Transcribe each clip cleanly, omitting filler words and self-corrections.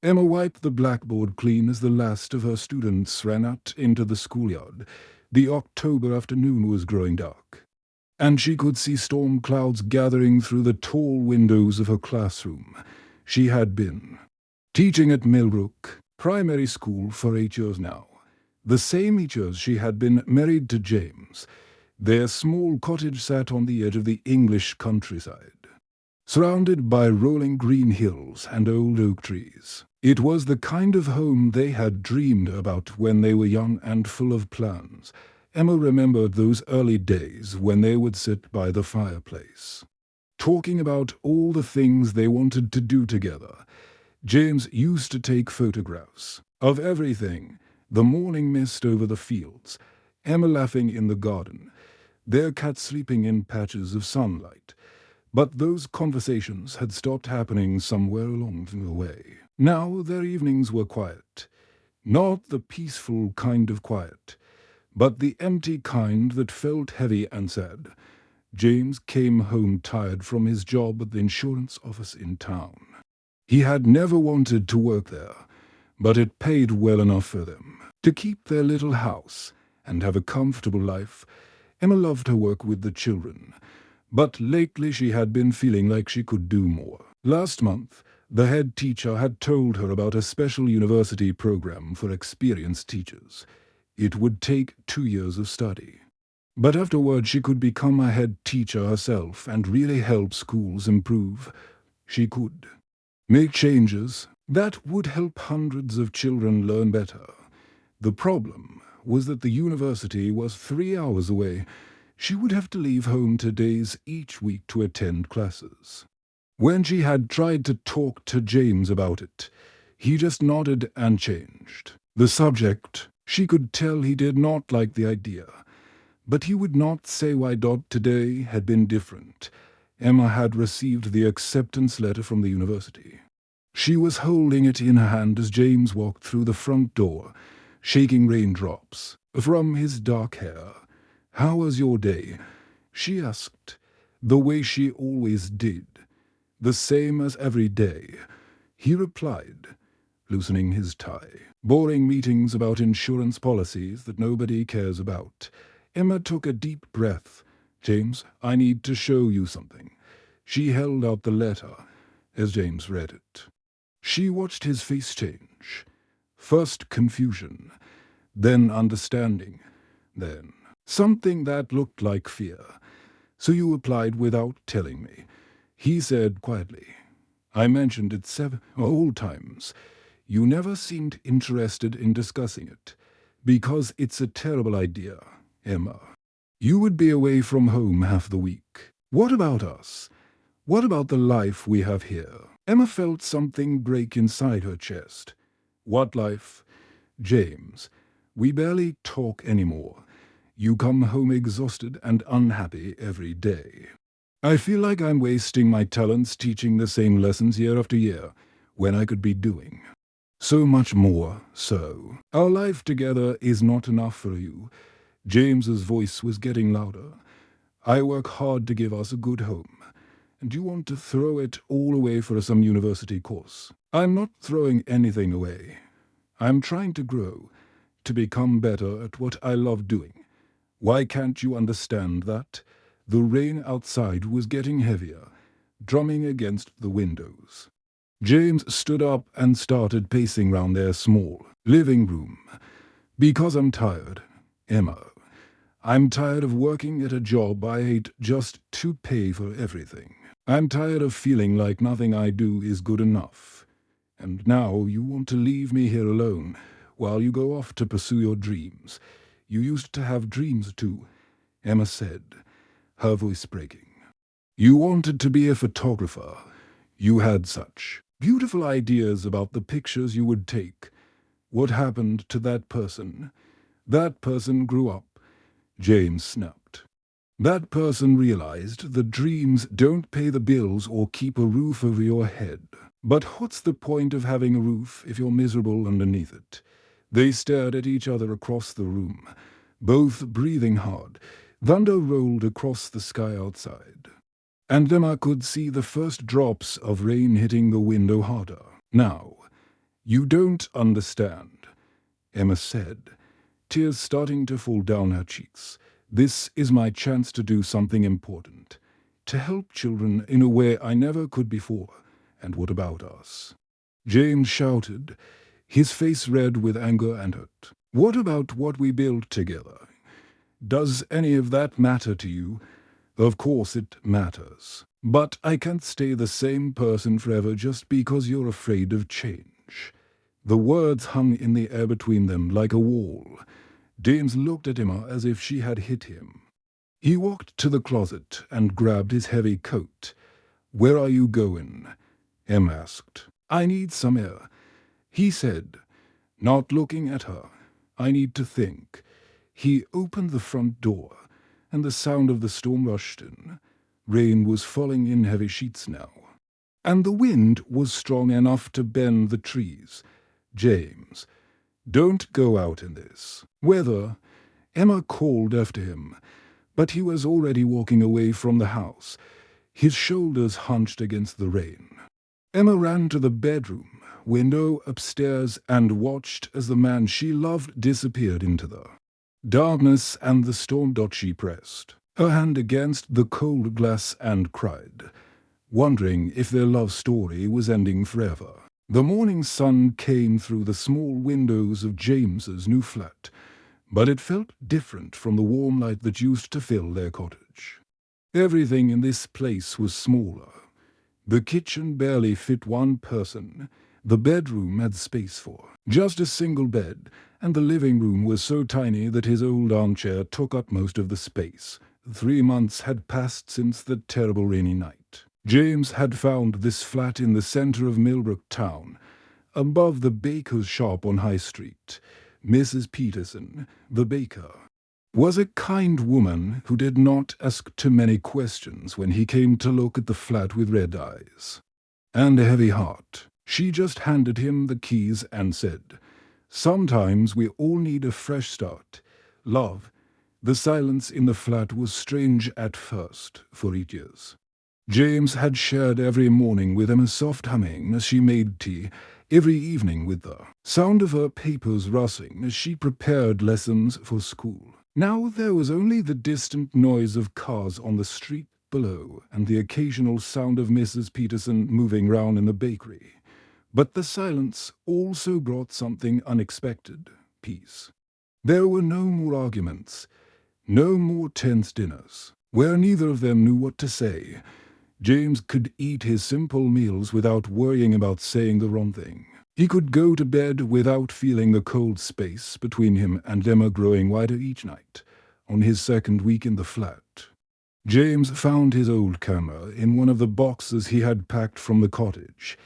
Emma wiped the blackboard clean as the last of her students ran out into the schoolyard. The October afternoon was growing dark, and she could see storm clouds gathering through the tall windows of her classroom. She had been teaching at Millbrook Primary School for 8 years now. The same 8 years she had been married to James. Their small cottage sat on the edge of the English countryside, surrounded by rolling green hills and old oak trees. It was the kind of home they had dreamed about when they were young and full of plans. Emma remembered those early days when they would sit by the fireplace, talking about all the things they wanted to do together. James used to take photographs of everything: the morning mist over the fields, Emma laughing in the garden, their cat sleeping in patches of sunlight. But those conversations had stopped happening somewhere along the way. Now their evenings were quiet. Not the peaceful kind of quiet, but the empty kind that felt heavy and sad. James came home tired from his job at the insurance office in town. He had never wanted to work there, but it paid well enough for them to keep their little house and have a comfortable life. Emma loved her work with the children, but lately she had been feeling like she could do more. Last month, the head teacher had told her about a special university program for experienced teachers. It would take 2 years of study, but afterward she could become a head teacher herself and really help schools improve. She could make changes that would help hundreds of children learn better. The problem was that the university was 3 hours away. She would have to leave home 2 days each week to attend classes. When she had tried to talk to James about it, he just nodded and changed the subject. She could tell he did not like the idea, but he would not say why. Today had been different. Emma had received the acceptance letter from the university. She was holding it in her hand as James walked through the front door, shaking raindrops from his dark hair. "How was your day?" she asked, the way she always did. "The same as every day," he replied, loosening his tie. "Boring meetings about insurance policies that nobody cares about." Emma took a deep breath. "James, I need to show you something." She held out the letter as James read it. She watched his face change. First confusion, then understanding, then something that looked like fear. "So you applied without telling me," he said quietly. "I mentioned it 7 times. You never seemed interested in discussing it, because it's a terrible idea, Emma. You would be away from home half the week. What about us? What about the life we have here?" Emma felt something break inside her chest. "What life?" "James, we barely talk anymore. You come home exhausted and unhappy every day. I feel like I'm wasting my talents teaching the same lessons year after year, when I could be doing so much more. So, our life together is not enough for you." James's voice was getting louder. "I work hard to give us a good home, and you want to throw it all away for some university course." "I'm not throwing anything away. I'm trying to grow, to become better at what I love doing. Why can't you understand that?" The rain outside was getting heavier, drumming against the windows. James stood up and started pacing round their small living room. "Because I'm tired, Emma. I'm tired of working at a job I hate just to pay for everything. I'm tired of feeling like nothing I do is good enough. And now you want to leave me here alone while you go off to pursue your dreams. You used to have dreams too," Emma said, her voice breaking. "You wanted to be a photographer. You had such beautiful ideas about the pictures you would take. What happened to that person? That person grew up," James snapped. "That person realized that dreams don't pay the bills or keep a roof over your head. But what's the point of having a roof if you're miserable underneath it?" They stared at each other across the room, both breathing hard. Thunder rolled across the sky outside, and Emma could see the first drops of rain hitting the window harder. Now, "You don't understand," Emma said, tears starting to fall down her cheeks. "This is my chance to do something important, to help children in a way I never could before. And what about us?" James shouted, his face red with anger and hurt. "What about what we built together? Does any of that matter to you?" "Of course it matters. But I can't stay the same person forever just because you're afraid of change." The words hung in the air between them like a wall. James looked at Emma as if she had hit him. He walked to the closet and grabbed his heavy coat. "Where are you going?" Emma asked. "I need some air," he said, not looking at her. "I need to think." He opened the front door, and the sound of the storm rushed in. Rain was falling in heavy sheets now, and the wind was strong enough to bend the trees. "James, don't go out in this weather," Emma called after him, but he was already walking away from the house, his shoulders hunched against the rain. Emma ran to the bedroom window upstairs and watched as the man she loved disappeared into the darkness and the storm. She pressed her hand against the cold glass and cried, wondering if their love story was ending forever. The morning sun came through the small windows of James's new flat, but it felt different from the warm light that used to fill their cottage. Everything in this place was smaller. The kitchen barely fit one person. The bedroom had space for just a single bed, and the living room was so tiny that his old armchair took up most of the space. 3 months had passed since the terrible rainy night. James had found this flat in the center of Millbrook town, above the baker's shop on High Street. Mrs. Peterson, the baker, was a kind woman who did not ask too many questions when he came to look at the flat with red eyes and a heavy heart. She just handed him the keys and said, "Sometimes we all need a fresh start. Love." The silence in the flat was strange at first for 8 years. James had shared every morning with Emma's soft humming as she made tea, every evening with the sound of her papers rustling as she prepared lessons for school. Now there was only the distant noise of cars on the street below and the occasional sound of Mrs. Peterson moving round in the bakery. But the silence also brought something unexpected: peace. There were no more arguments, no more tense dinners, where neither of them knew what to say. James could eat his simple meals without worrying about saying the wrong thing. He could go to bed without feeling the cold space between him and Emma growing wider each night. On his second week in the flat, James found his old camera in one of the boxes he had packed from the cottage.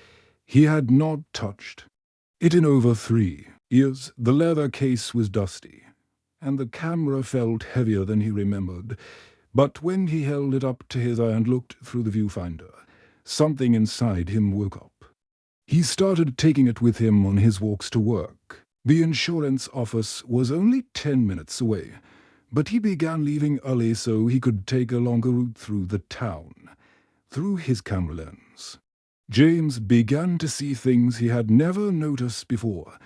He had not touched it in over 3 years. The leather case was dusty, and the camera felt heavier than he remembered. But when he held it up to his eye and looked through the viewfinder, something inside him woke up. He started taking it with him on his walks to work. The insurance office was only 10 minutes away, but he began leaving early so he could take a longer route through the town, through his camera lens. James began to see things he had never noticed before.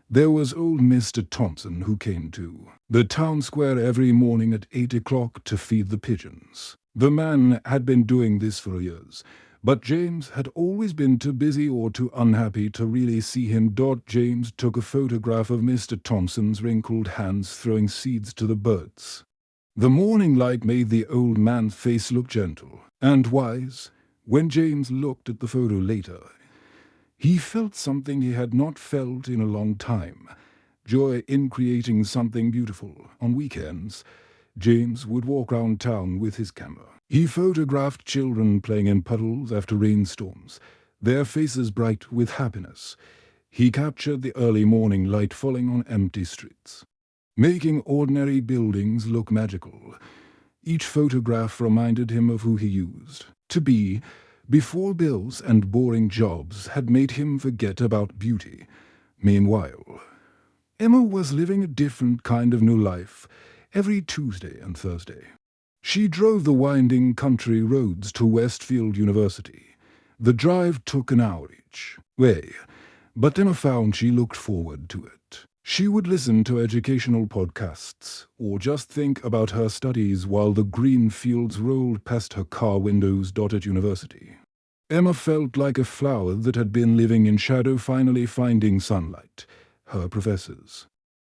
There was old Mr. Thompson, who came to the town square every morning at 8 o'clock to feed the pigeons. The man had been doing this for years, but James had always been too busy or too unhappy to really see him. James took a photograph of Mr. Thompson's wrinkled hands throwing seeds to the birds. The morning light made the old man's face look gentle and wise. When James looked at the photo later, he felt something he had not felt in a long time: joy in creating something beautiful. On weekends, James would walk round town with his camera. He photographed children playing in puddles after rainstorms, their faces bright with happiness. He captured the early morning light falling on empty streets, making ordinary buildings look magical. Each photograph reminded him of who he used to be before bills and boring jobs had made him forget about beauty. Meanwhile, Emma was living a different kind of new life every Tuesday and Thursday. She drove the winding country roads to Westfield University. The drive took an hour each way, But Emma found she looked forward to it. She would listen to educational podcasts, or just think about her studies while the green fields rolled past her car windows at university. Emma felt like a flower that had been living in shadow finally finding sunlight. Her professors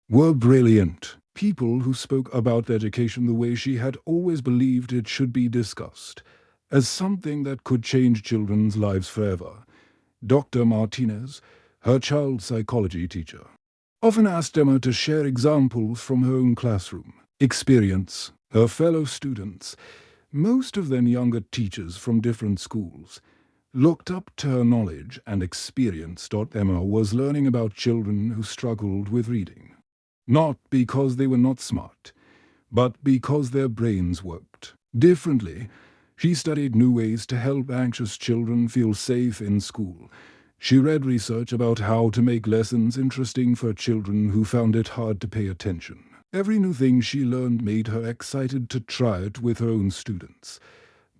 were brilliant, people who spoke about education the way she had always believed it should be discussed, as something that could change children's lives forever. Dr. Martinez, her child psychology teacher, often asked Emma to share examples from her own classroom, experience, her fellow students, most of them younger teachers from different schools, looked up to her knowledge and experience. Emma was learning about children who struggled with reading. Not because they were not smart, but because their brains worked differently. She studied new ways to help anxious children feel safe in school. She read research about how to make lessons interesting for children who found it hard to pay attention. Every new thing she learned made her excited to try it with her own students.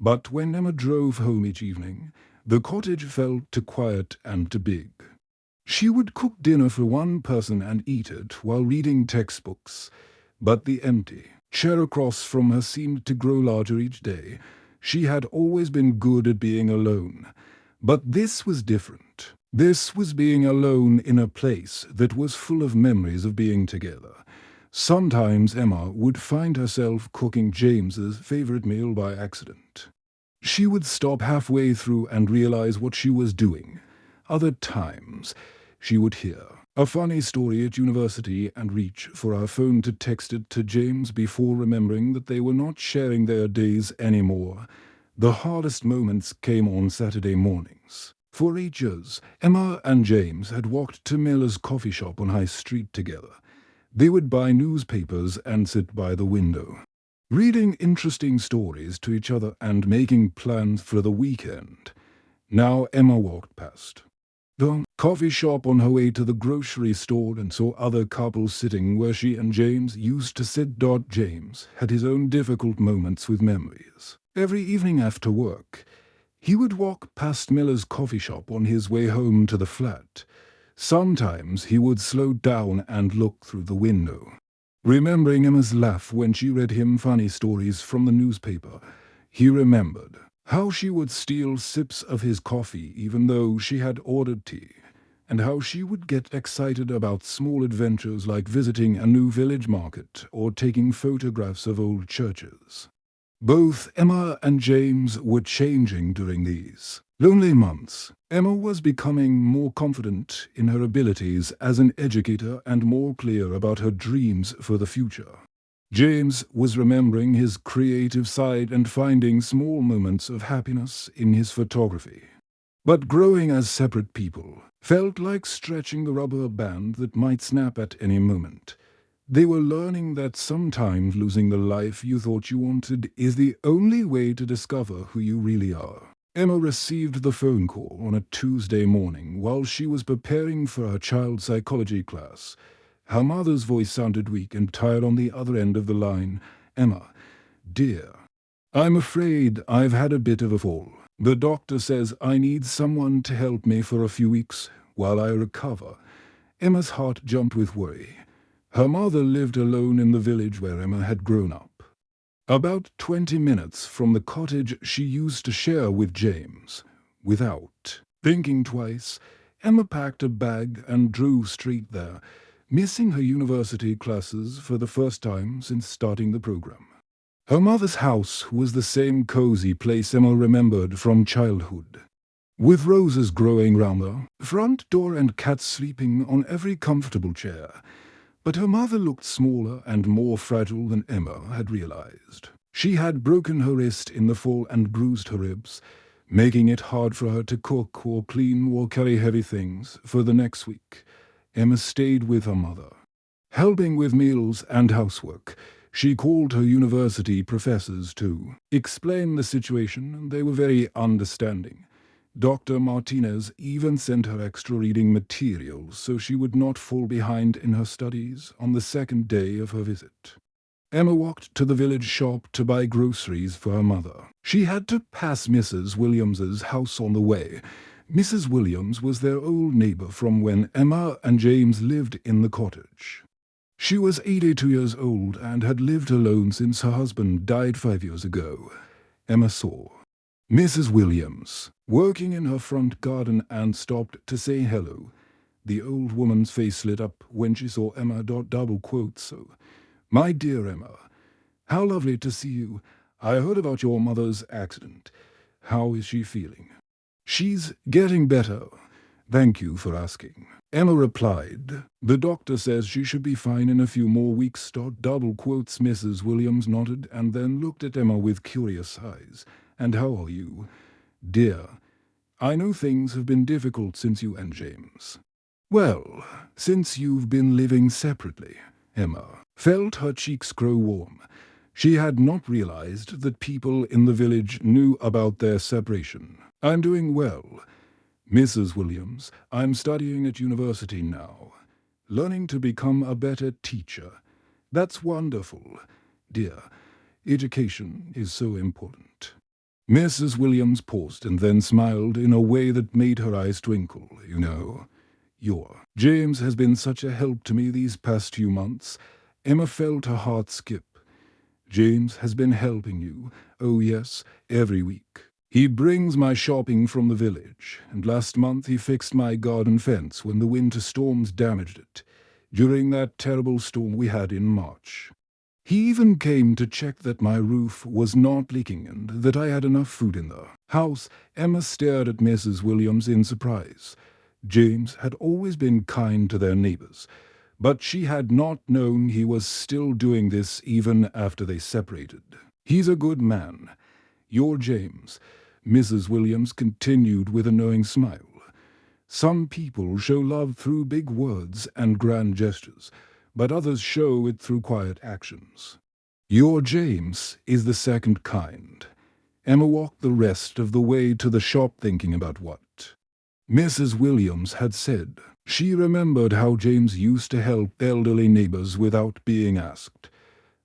But when Emma drove home each evening, the cottage felt too quiet and too big. She would cook dinner for one person and eat it while reading textbooks, but the empty chair across from her seemed to grow larger each day. She had always been good at being alone, but this was different. This was being alone in a place that was full of memories of being together. Sometimes Emma would find herself cooking James's favorite meal by accident. She would stop halfway through and realize what she was doing. Other times, she would hear a funny story at university and reach for her phone to text it to James before remembering that they were not sharing their days anymore. The hardest moments came on Saturday mornings. For ages, Emma and James had walked to Miller's coffee shop on High Street together. They would buy newspapers and sit by the window, reading interesting stories to each other and making plans for the weekend. Now Emma walked past the coffee shop on her way to the grocery store and saw other couples sitting where she and James used to sit. James had his own difficult moments with memories. Every evening after work, he would walk past Miller's coffee shop on his way home to the flat. Sometimes he would slow down and look through the window. Remembering Emma's laugh when she read him funny stories from the newspaper, he remembered how she would steal sips of his coffee even though she had ordered tea, and how she would get excited about small adventures like visiting a new village market or taking photographs of old churches. Both Emma and James were changing during these lonely months. Emma was becoming more confident in her abilities as an educator and more clear about her dreams for the future. James was remembering his creative side and finding small moments of happiness in his photography. But growing as separate people felt like stretching the rubber band that might snap at any moment. They were learning that sometimes losing the life you thought you wanted is the only way to discover who you really are. Emma received the phone call on a Tuesday morning while she was preparing for her child psychology class. Her mother's voice sounded weak and tired on the other end of the line. "Emma, dear, I'm afraid I've had a bit of a fall. The doctor says I need someone to help me for a few weeks while I recover." Emma's heart jumped with worry. Her mother lived alone in the village where Emma had grown up, about 20 minutes from the cottage she used to share with James. Without thinking twice, Emma packed a bag and drove straight there, missing her university classes for the first time since starting the program. Her mother's house was the same cozy place Emma remembered from childhood, with roses growing round the front door and cats sleeping on every comfortable chair. But her mother looked smaller and more fragile than Emma had realized. She had broken her wrist in the fall and bruised her ribs, making it hard for her to cook or clean or carry heavy things. For the next week, Emma stayed with her mother, helping with meals and housework. She called her university professors to explain the situation, and they were very understanding. Dr. Martinez even sent her extra reading materials so she would not fall behind in her studies on the second day of her visit. Emma walked to the village shop to buy groceries for her mother. She had to pass Mrs. Williams's house on the way. Mrs. Williams was their old neighbor from when Emma and James lived in the cottage. She was 82 years old and had lived alone since her husband died 5 years ago. Emma saw Mrs. Williams working in her front garden and stopped to say hello. The old woman's face lit up when she saw Emma. Double quotes. So, "My dear Emma, how lovely to see you. I heard about your mother's accident. How is she feeling?" "She's getting better. Thank you for asking," Emma replied. "The doctor says she should be fine in a few more weeks." Double quotes. Mrs. Williams nodded and then looked at Emma with curious eyes. "And how are you, dear? I know things have been difficult since you and James." "Well, since you've been living separately," Emma felt her cheeks grow warm. She had not realized that people in the village knew about their separation. "I'm doing well, Mrs. Williams. I'm studying at university now, learning to become a better teacher." "That's wonderful, dear. Education is so important." Mrs. Williams paused and then smiled in a way that made her eyes twinkle. "You know, your James has been such a help to me these past few months." Emma felt her heart skip. "James has been helping you?" "Oh yes, every week. He brings my shopping from the village, and last month he fixed my garden fence when the winter storms damaged it, during that terrible storm we had in March. He even came to check that my roof was not leaking and that I had enough food in the house." Emma stared at Mrs. Williams in surprise. James had always been kind to their neighbors, but she had not known he was still doing this even after they separated. "He's a good man, your James," Mrs. Williams continued with a knowing smile. "Some people show love through big words and grand gestures, but others show it through quiet actions. Your James is the second kind." Emma walked the rest of the way to the shop thinking about what Mrs. Williams had said. She remembered how James used to help elderly neighbors without being asked,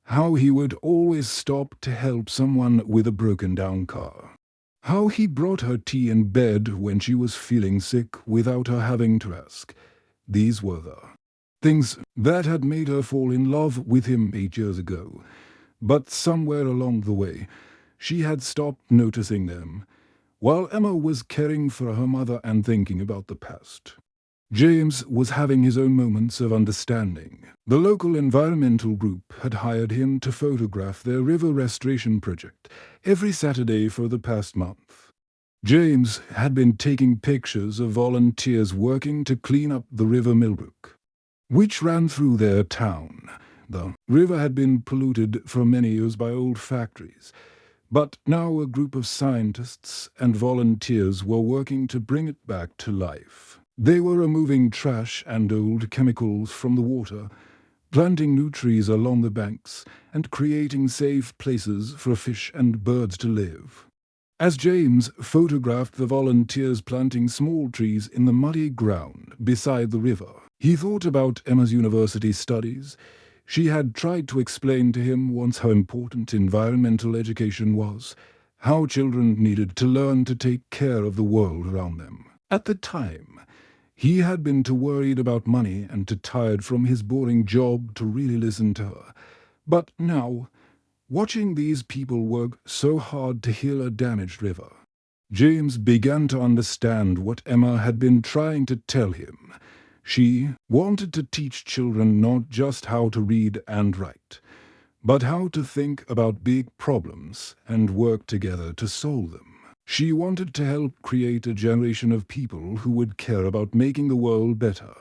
how he would always stop to help someone with a broken-down car, how he brought her tea in bed when she was feeling sick without her having to ask. These were the things that had made her fall in love with him 8 years ago, but somewhere along the way, she had stopped noticing them, while Emma was caring for her mother and thinking about the past. James was having his own moments of understanding. The local environmental group had hired him to photograph their river restoration project every Saturday for the past month. James had been taking pictures of volunteers working to clean up the River Millbrook, which ran through their town. The river had been polluted for many years by old factories, but now a group of scientists and volunteers were working to bring it back to life. They were removing trash and old chemicals from the water, planting new trees along the banks, and creating safe places for fish and birds to live. As James photographed the volunteers planting small trees in the muddy ground beside the river, he thought about Emma's university studies. She had tried to explain to him once how important environmental education was, how children needed to learn to take care of the world around them. At the time, he had been too worried about money and too tired from his boring job to really listen to her. But now, watching these people work so hard to heal a damaged river, James began to understand what Emma had been trying to tell him. She wanted to teach children not just how to read and write, but how to think about big problems and work together to solve them. She wanted to help create a generation of people who would care about making the world better.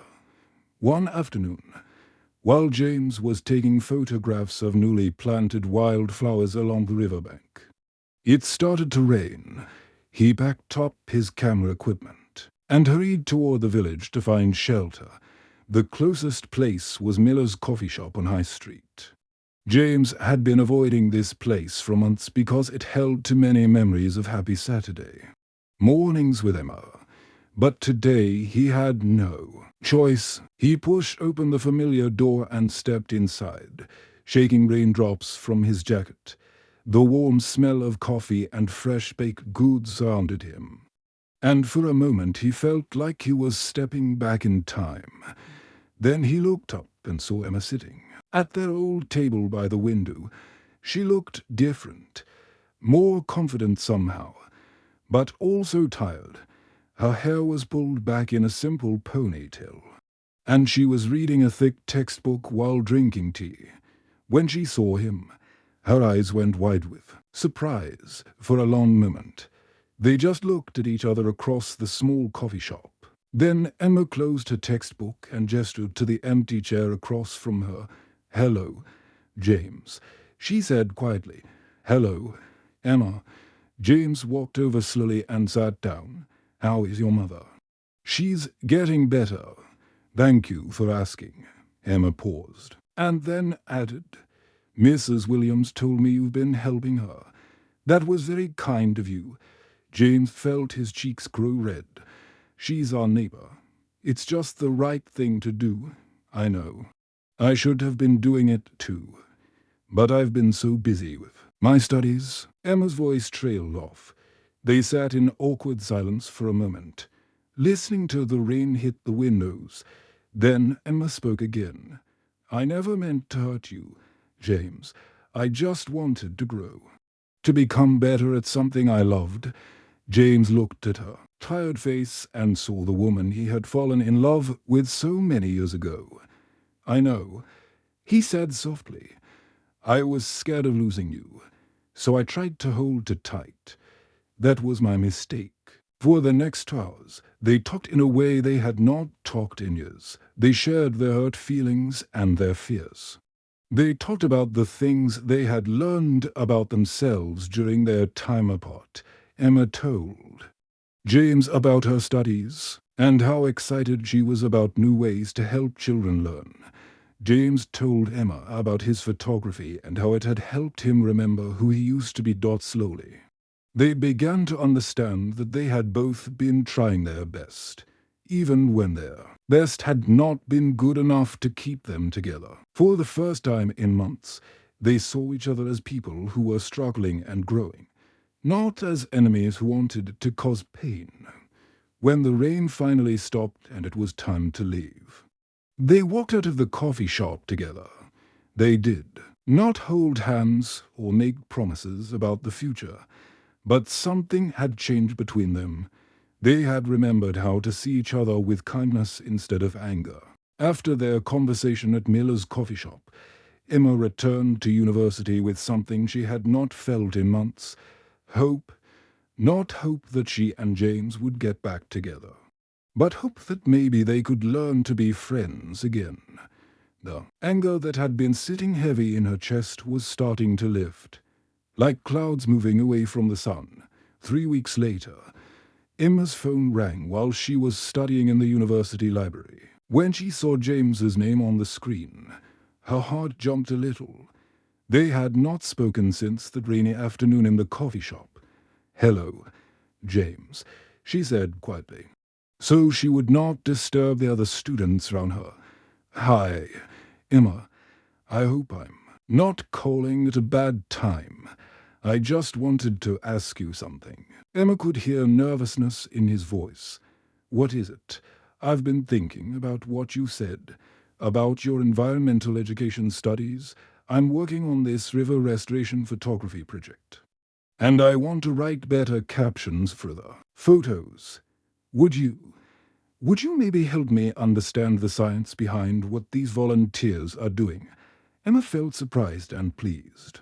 One afternoon, while James was taking photographs of newly planted wildflowers along the riverbank, it started to rain. He packed up his camera equipment and hurried toward the village to find shelter. The closest place was Miller's coffee shop on High Street. James had been avoiding this place for months because it held too many memories of Happy Saturday mornings with Emma. But today he had no choice. He pushed open the familiar door and stepped inside, shaking raindrops from his jacket. The warm smell of coffee and fresh baked goods surrounded him. and for a moment he felt like he was stepping back in time. Then he looked up and saw Emma sitting at their old table by the window. She looked different, more confident somehow, but also tired. Her hair was pulled back in a simple ponytail, and she was reading a thick textbook while drinking tea. When she saw him, her eyes went wide with surprise for a long moment. They just looked at each other across the small coffee shop. Then Emma closed her textbook and gestured to the empty chair across from her. "Hello, James," she said quietly. "Hello, Emma." James walked over slowly and sat down. "How is your mother?" "She's getting better. Thank you for asking." Emma paused, and then added, "Mrs. Williams told me you've been helping her. That was very kind of you." James felt his cheeks grow red. "She's our neighbor. It's just the right thing to do. I know. I should have been doing it too. But I've been so busy with my studies." Emma's voice trailed off. They sat in awkward silence for a moment, listening to the rain hit the windows. Then Emma spoke again. "I never meant to hurt you, James. I just wanted to grow. To become better at something I loved." James looked at her tired face and saw the woman he had fallen in love with so many years ago. "I know," he said softly. "I was scared of losing you, so I tried to hold it tight. That was my mistake." For the next 2 hours, they talked in a way they had not talked in years. They shared their hurt feelings and their fears. They talked about the things they had learned about themselves during their time apart. Emma told James about her studies and how excited she was about new ways to help children learn. James told Emma about his photography and how it had helped him remember who he used to be. Slowly, they began to understand that they had both been trying their best, even when their best had not been good enough to keep them together. For the first time in months, they saw each other as people who were struggling and growing, not as enemies who wanted to cause pain. When the rain finally stopped and it was time to leave, they walked out of the coffee shop together. They did not hold hands or make promises about the future, but something had changed between them. They had remembered how to see each other with kindness instead of anger. After their conversation at Miller's coffee shop, Emma returned to university with something she had not felt in months: hope. Not hope that she and James would get back together, but hope that maybe they could learn to be friends again. The anger that had been sitting heavy in her chest was starting to lift, like clouds moving away from the sun. 3 weeks later, Emma's phone rang while she was studying in the university library. When she saw James's name on the screen, her heart jumped a little. They had not spoken since that rainy afternoon in the coffee shop. "Hello, James," she said quietly, so she would not disturb the other students around her. "Hi, Emma. I hope I'm not calling at a bad time. I just wanted to ask you something." Emma could hear nervousness in his voice. "What is it?" "I've been thinking about what you said about your environmental education studies. I'm working on this river restoration photography project, and I want to write better captions for the photos. Would you maybe help me understand the science behind what these volunteers are doing?" Emma felt surprised and pleased.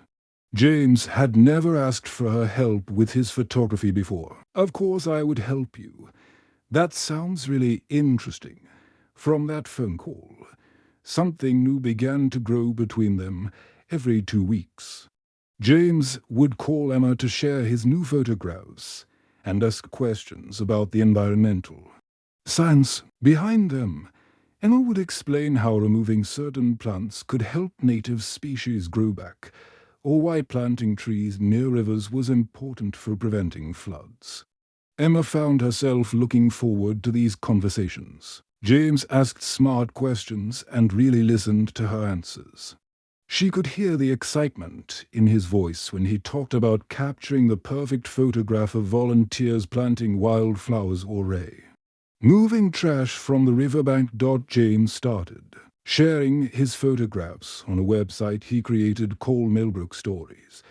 James had never asked for her help with his photography before. "Of course I would help you. That sounds really interesting." From that phone call, something new began to grow between them. Every 2 weeks, James would call Emma to share his new photographs and ask questions about the environmental science behind them. Emma would explain how removing certain plants could help native species grow back, or why planting trees near rivers was important for preventing floods. Emma found herself looking forward to these conversations. James asked smart questions and really listened to her answers. She could hear the excitement in his voice when he talked about capturing the perfect photograph of volunteers planting wildflowers or Ray. Moving trash from the riverbank. James started sharing his photographs on a website he created called Millbrook Stories.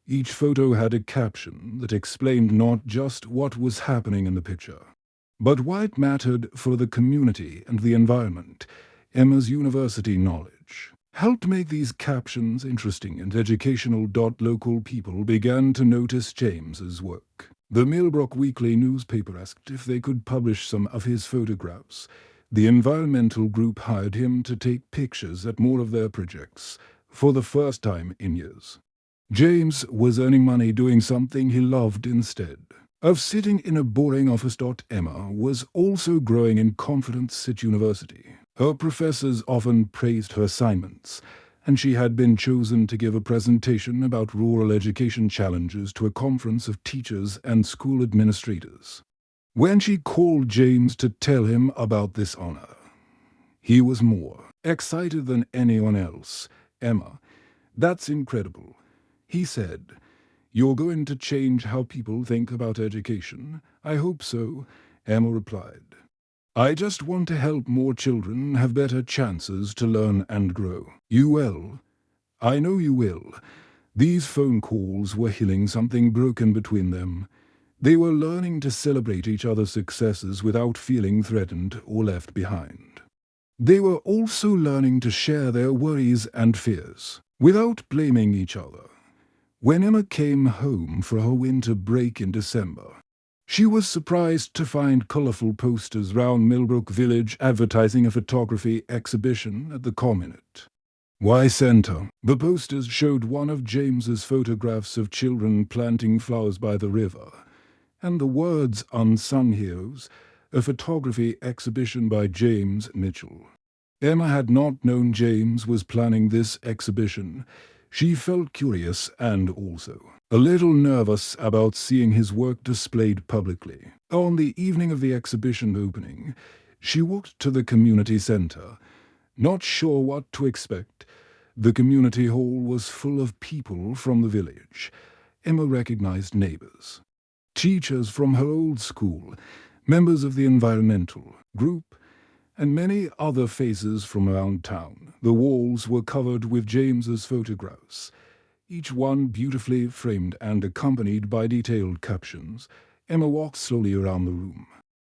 Each photo had a caption that explained not just what was happening in the picture, but why it mattered for the community and the environment. Emma's university knowledge helped make these captions interesting and educational. Local people began to notice James's work. The Millbrook Weekly newspaper asked if they could publish some of his photographs. The environmental group hired him to take pictures at more of their projects for the first time in years. James was earning money doing something he loved instead of sitting in a boring office. Emma was also growing in confidence at university. Her professors often praised her assignments, and she had been chosen to give a presentation about rural education challenges to a conference of teachers and school administrators. When she called James to tell him about this honor, he was more excited than anyone else. "Emma, that's incredible," he said. "You're going to change how people think about education." "I hope so," Emma replied. "I just want to help more children have better chances to learn and grow." "You will. I know you will." These phone calls were healing something broken between them. They were learning to celebrate each other's successes without feeling threatened or left behind. They were also learning to share their worries and fears without blaming each other. When Emma came home for her winter break in December, she was surprised to find colorful posters round Millbrook Village advertising a photography exhibition at the Community Y Center. The posters showed one of James's photographs of children planting flowers by the river, and the words "Unsung Heroes," a photography exhibition by James Mitchell. Emma had not known James was planning this exhibition. She felt curious and also a little nervous about seeing his work displayed publicly. On the evening of the exhibition opening, she walked to the community center, not sure what to expect. The community hall was full of people from the village. Emma recognized neighbors, teachers from her old school, members of the environmental group, and many other faces from around town. The walls were covered with James's photographs, each one beautifully framed and accompanied by detailed captions. Emma walked slowly around the room,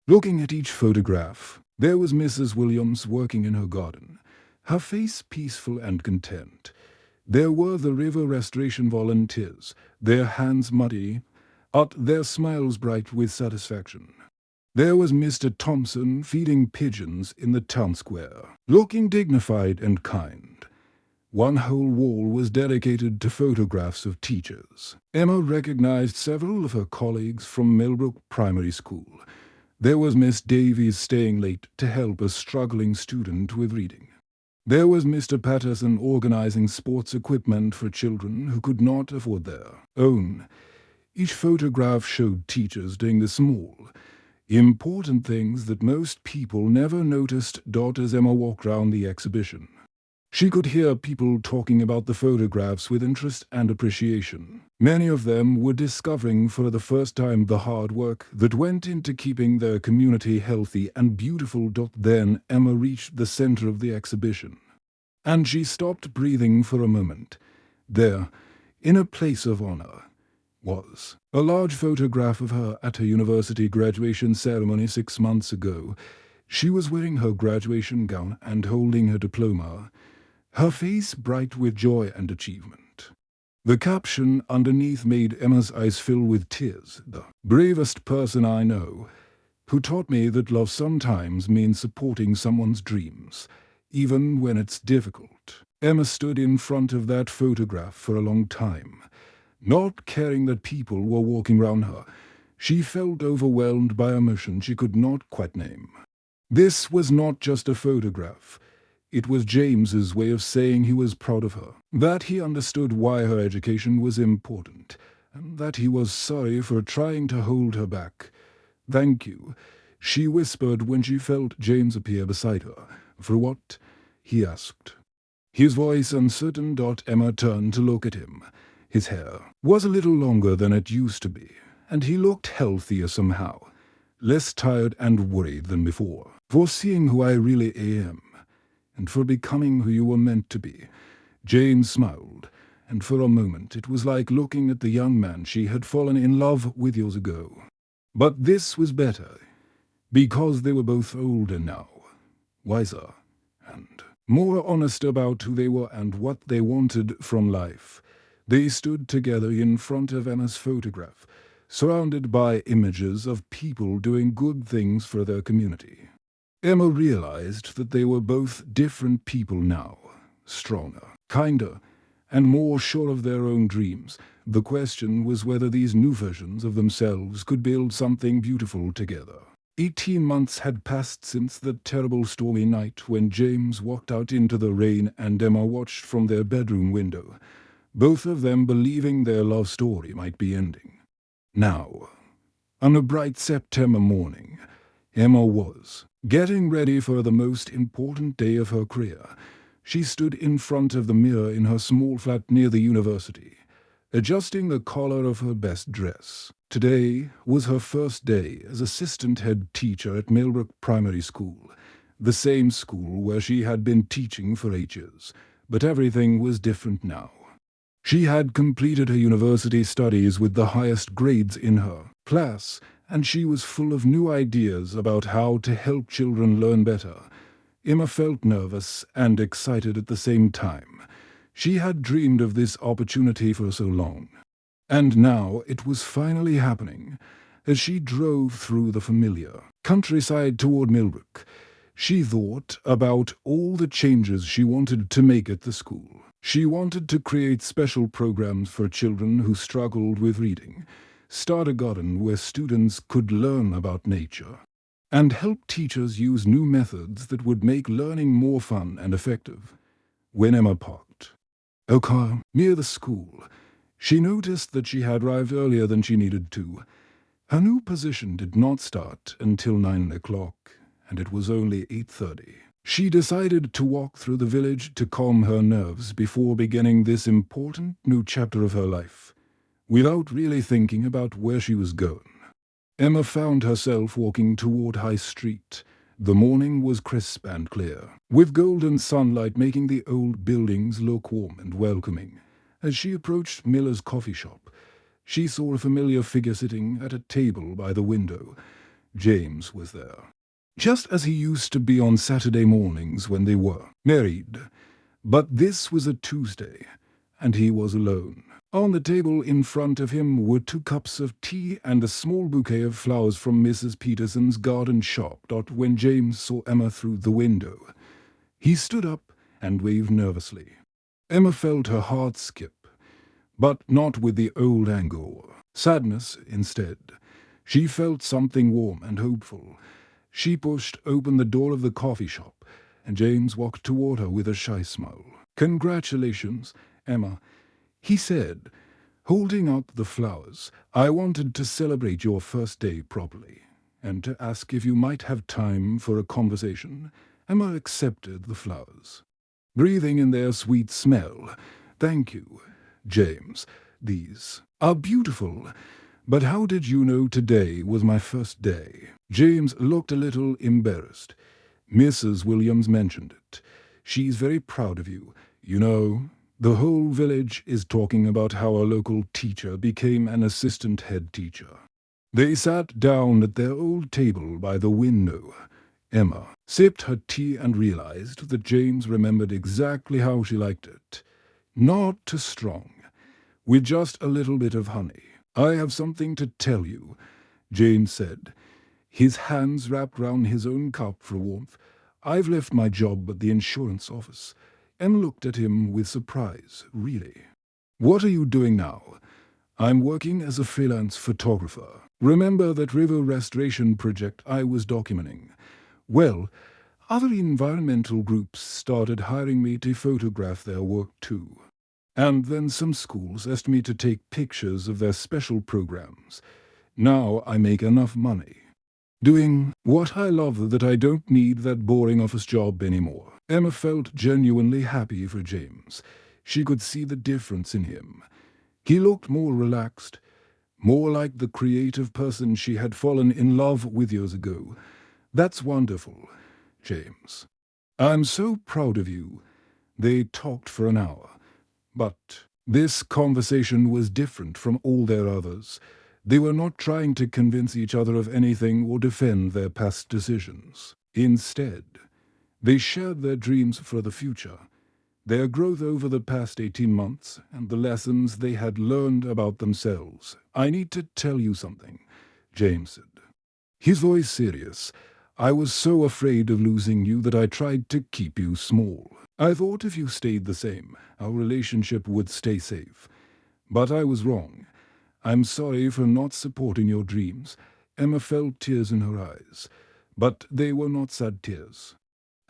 looking at each photograph. There was Mrs. Williams working in her garden, her face peaceful and content. There were the river restoration volunteers, their hands muddy, but their smiles bright with satisfaction. There was Mr. Thompson feeding pigeons in the town square, looking dignified and kind. One whole wall was dedicated to photographs of teachers. Emma recognized several of her colleagues from Millbrook Primary School. There was Miss Davies staying late to help a struggling student with reading. There was Mr. Patterson organizing sports equipment for children who could not afford their own. Each photograph showed teachers doing the small, important things that most people never noticed. As Emma walked round the exhibition, she could hear people talking about the photographs with interest and appreciation. Many of them were discovering for the first time the hard work that went into keeping their community healthy and beautiful. Then Emma reached the center of the exhibition, and she stopped breathing for a moment. There, in a place of honor, was a large photograph of her at her university graduation ceremony 6 months ago. She was wearing her graduation gown and holding her diploma, her face bright with joy and achievement. The caption underneath made Emma's eyes fill with tears. "The bravest person I know, who taught me that love sometimes means supporting someone's dreams, even when it's difficult." Emma stood in front of that photograph for a long time, not caring that people were walking round her. She felt overwhelmed by emotion she could not quite name. This was not just a photograph. It was James's way of saying he was proud of her, that he understood why her education was important, and that he was sorry for trying to hold her back. "Thank you," she whispered when she felt James appear beside her. "For what?" he asked. His voice uncertain. Emma turned to look at him. His hair was a little longer than it used to be, and he looked healthier somehow, less tired and worried than before. "For seeing who I really am, and for becoming who you were meant to be." James smiled, and for a moment it was like looking at the young man she had fallen in love with years ago. But this was better, because they were both older now, wiser, and more honest about who they were and what they wanted from life. They stood together in front of Emma's photograph, surrounded by images of people doing good things for their community. Emma realized that they were both different people now, stronger, kinder, and more sure of their own dreams. The question was whether these new versions of themselves could build something beautiful together. 18 months had passed since the terrible stormy night when James walked out into the rain and Emma watched from their bedroom window, both of them believing their love story might be ending. Now, on a bright September morning, Emma was getting ready for the most important day of her career. She stood in front of the mirror in her small flat near the university, adjusting the collar of her best dress. Today was her first day as assistant head teacher at Millbrook Primary School, the same school where she had been teaching for 8 years. But everything was different now. She had completed her university studies with the highest grades in her class, and she was full of new ideas about how to help children learn better. Emma felt nervous and excited at the same time. She had dreamed of this opportunity for so long. And now it was finally happening. As she drove through the familiar countryside toward Millbrook, she thought about all the changes she wanted to make at the school. She wanted to create special programs for children who struggled with reading, start a garden where students could learn about nature, and help teachers use new methods that would make learning more fun and effective. When Emma parked a car near the school, she noticed that she had arrived earlier than she needed to. Her new position did not start until 9 o'clock, and it was only 8:30. She decided to walk through the village to calm her nerves before beginning this important new chapter of her life, without really thinking about where she was going. Emma found herself walking toward High Street. The morning was crisp and clear, with golden sunlight making the old buildings look warm and welcoming. As she approached Miller's coffee shop, she saw a familiar figure sitting at a table by the window. James was there, just as he used to be on Saturday mornings when they were married. But this was a Tuesday, and he was alone. On the table in front of him were 2 cups of tea and a small bouquet of flowers from Mrs. Peterson's garden shop. When James saw Emma through the window, he stood up and waved nervously. Emma felt her heart skip, but not with the old anger or sadness. Instead, she felt something warm and hopeful. She pushed open the door of the coffee shop, and James walked toward her with a shy smile. "Congratulations, Emma," he said, holding up the flowers. "I wanted to celebrate your first day properly, and to ask if you might have time for a conversation." Emma accepted the flowers, breathing in their sweet smell. "Thank you, James. These are beautiful. But how did you know today was my first day?" James looked a little embarrassed. "Mrs. Williams mentioned it. She's very proud of you. You know, the whole village is talking about how a local teacher became an assistant head teacher." They sat down at their old table by the window. Emma sipped her tea and realized that James remembered exactly how she liked it. Not too strong, with just a little bit of honey. "I have something to tell you," James said, his hands wrapped round his own cup for warmth. "I've left my job at the insurance office." Emma looked at him with surprise. "Really? What are you doing now?" "I'm working as a freelance photographer. Remember that river restoration project I was documenting? Well, other environmental groups started hiring me to photograph their work too. And then some schools asked me to take pictures of their special programs. Now I make enough money doing what I love that I don't need that boring office job anymore." Emma felt genuinely happy for James. She could see the difference in him. He looked more relaxed, more like the creative person she had fallen in love with years ago. That's wonderful, James. I'm so proud of you. They talked for an hour. But this conversation was different from all their others. They were not trying to convince each other of anything or defend their past decisions. Instead, they shared their dreams for the future, their growth over the past 18 months, and the lessons they had learned about themselves. "I need to tell you something," James said, his voice serious. "I was so afraid of losing you that I tried to keep you small. I thought if you stayed the same, our relationship would stay safe. But I was wrong. I'm sorry for not supporting your dreams." Emma felt tears in her eyes, but they were not sad tears.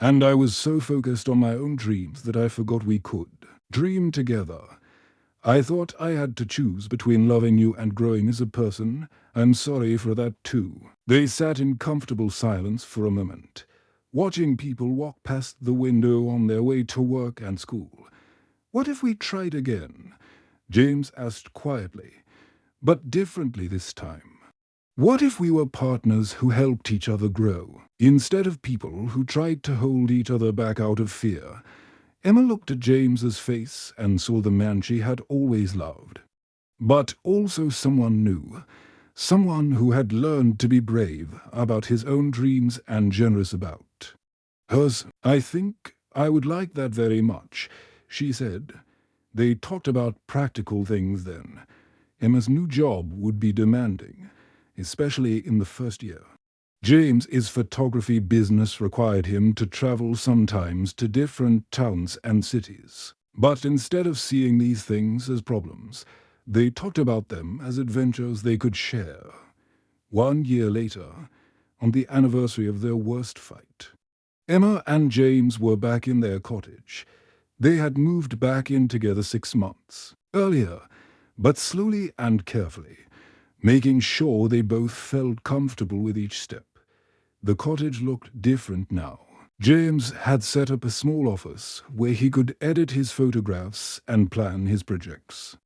"And I was so focused on my own dreams that I forgot we could dream together. I thought I had to choose between loving you and growing as a person. I'm sorry for that too." They sat in comfortable silence for a moment, watching people walk past the window on their way to work and school. "What if we tried again?" James asked quietly, but differently this time. "What if we were partners who helped each other grow, instead of people who tried to hold each other back out of fear?" Emma looked at James's face and saw the man she had always loved, but also someone new, someone who had learned to be brave about his own dreams and generous about hers. "I think I would like that very much," she said. They talked about practical things then. Emma's new job would be demanding, especially in the first year. James's photography business required him to travel sometimes to different towns and cities. But instead of seeing these things as problems, they talked about them as adventures they could share. 1 year later, on the anniversary of their worst fight, Emma and James were back in their cottage. They had moved back in together 6 months earlier, but slowly and carefully, making sure they both felt comfortable with each step. The cottage looked different now. James had set up a small office where he could edit his photographs and plan his projects.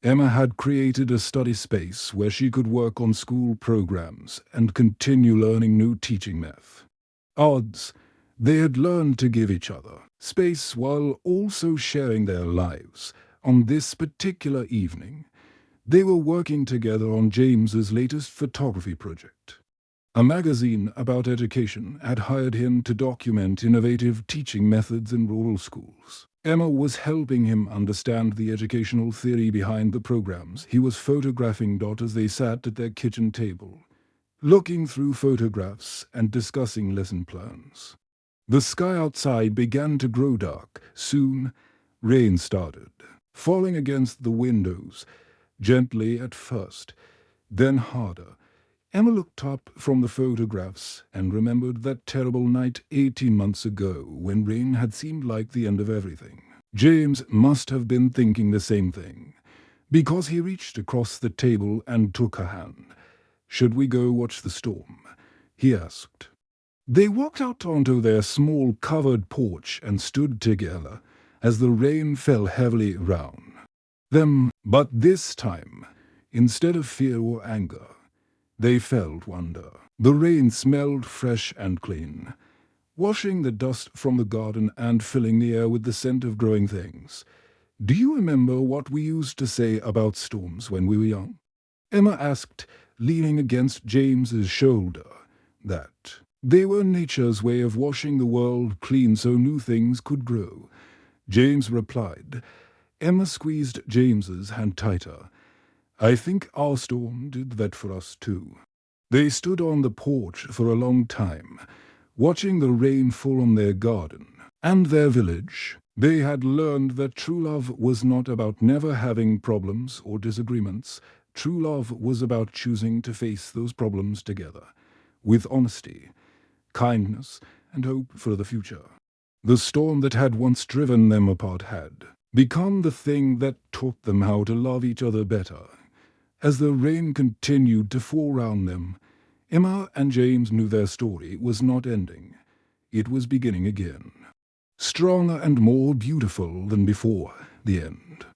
Emma had created a study space where she could work on school programs and continue learning new teaching methods. They had learned to give each other space while also sharing their lives. On this particular evening, they were working together on James's latest photography project. A magazine about education had hired him to document innovative teaching methods in rural schools. Emma was helping him understand the educational theory behind the programs he was photographing as they sat at their kitchen table, looking through photographs and discussing lesson plans. The sky outside began to grow dark. Soon, rain started, falling against the windows, gently at first, then harder. Emma looked up from the photographs and remembered that terrible night 18 months ago when rain had seemed like the end of everything. James must have been thinking the same thing, because he reached across the table and took her hand. "Should we go watch the storm?" he asked. They walked out onto their small covered porch and stood together as the rain fell heavily around them. But this time, instead of fear or anger, they felt wonder. The rain smelled fresh and clean, washing the dust from the garden and filling the air with the scent of growing things. "Do you remember what we used to say about storms when we were young?" Emma asked, leaning against James's shoulder. "That they were nature's way of washing the world clean so new things could grow," James replied. Emma squeezed James's hand tighter. "I think our storm did that for us too." They stood on the porch for a long time, watching the rain fall on their garden and their village. They had learned that true love was not about never having problems or disagreements. True love was about choosing to face those problems together, with honesty, kindness, and hope for the future. The storm that had once driven them apart had become the thing that taught them how to love each other better. As the rain continued to fall round them, Emma and James knew their story was not ending. It was beginning again. stronger and more beautiful than before the end.